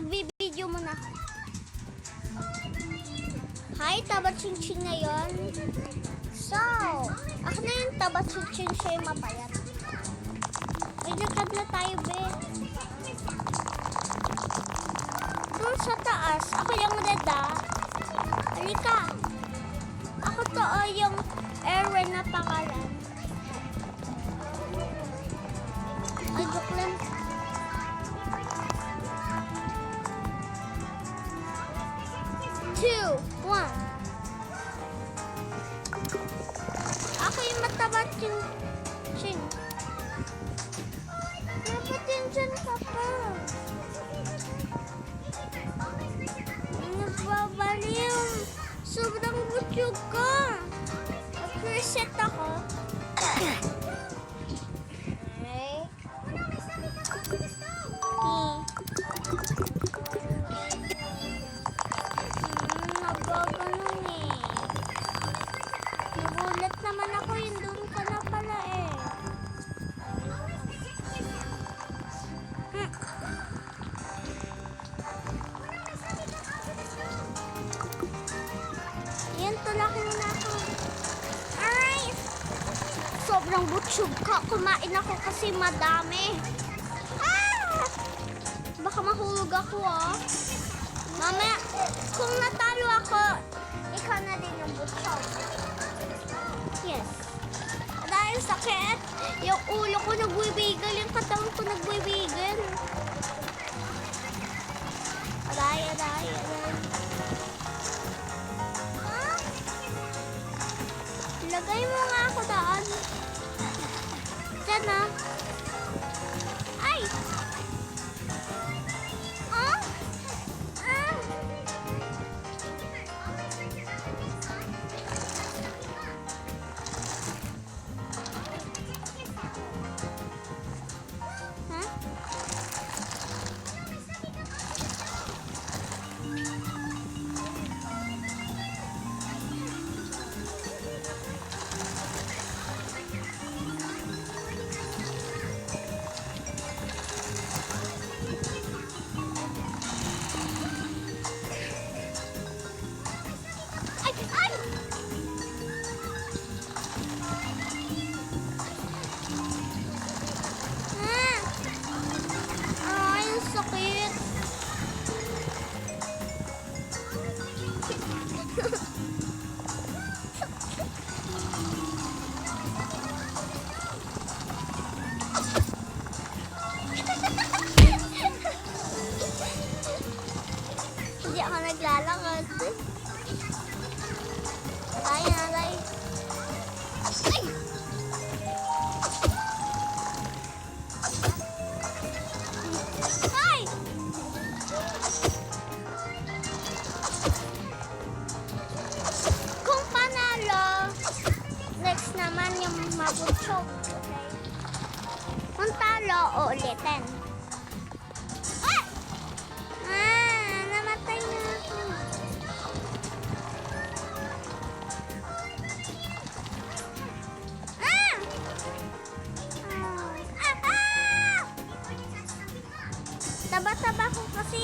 Magbibideo muna ako. Hi, Taba Ching Ching ngayon. So, ako na yung Taba Ching Ching, siya yung mapayat. May lakad na tayo, be. Doon sa taas, ako yung red, ah. Halika. Ako to, yung Erwin na pangalan. Ay, joke lang. Two, one. Ako yung mataba ching ching. Dapat yun dyan ka pa. Nagbabaliw. Sobrang butyog ka. Mag-reset ako. Nagaganon eh. Nagulat naman ako yung doon ka na pala eh. Yan, tulakin mo na ako. Aray! Sobrang butyog ka. Kumain ako kasi madami. Ah! Baka mahulog ako ah. Mamaya, kung natalo ako, ikaw na din yung butyog. Yes. Dahil sakit, yung ulo ko nagbibigil, yung katawan ko nagbibigil. Aray. Ah? Lagay mo nga ako daan. Diyan ah. Ay! Ah? Ah! Huh? Ay! Ay, ang sakit. Hindi ako naglalakad. Aray. Ay! Ay! Kung panalo, next naman yung mabutsog. Okay? Kung talo, uulitin. Ah! Namatay na ako. Taba-taba ko kasi.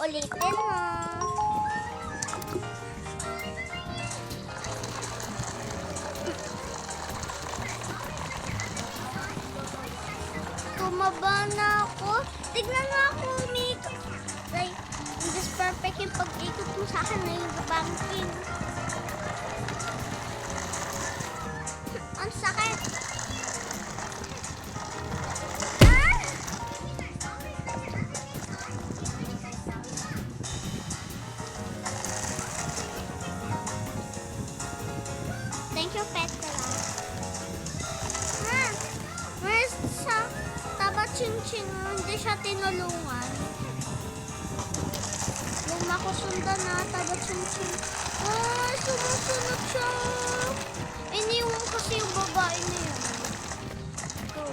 Ulitin mo. Tumaba na ako. Tignan mo ako, Mick. Like, this perfect yung pag-ikot mo sa akin na yung banking. Ang sakit. Ah! Thank you, Petra. Where's sa Taba Ching Ching? Hindi siya tinulungan. Luma ko sundan na Taba Ching Ching. Ay, sumusunod siya. Iniwan kasi yung babae na yun. Go.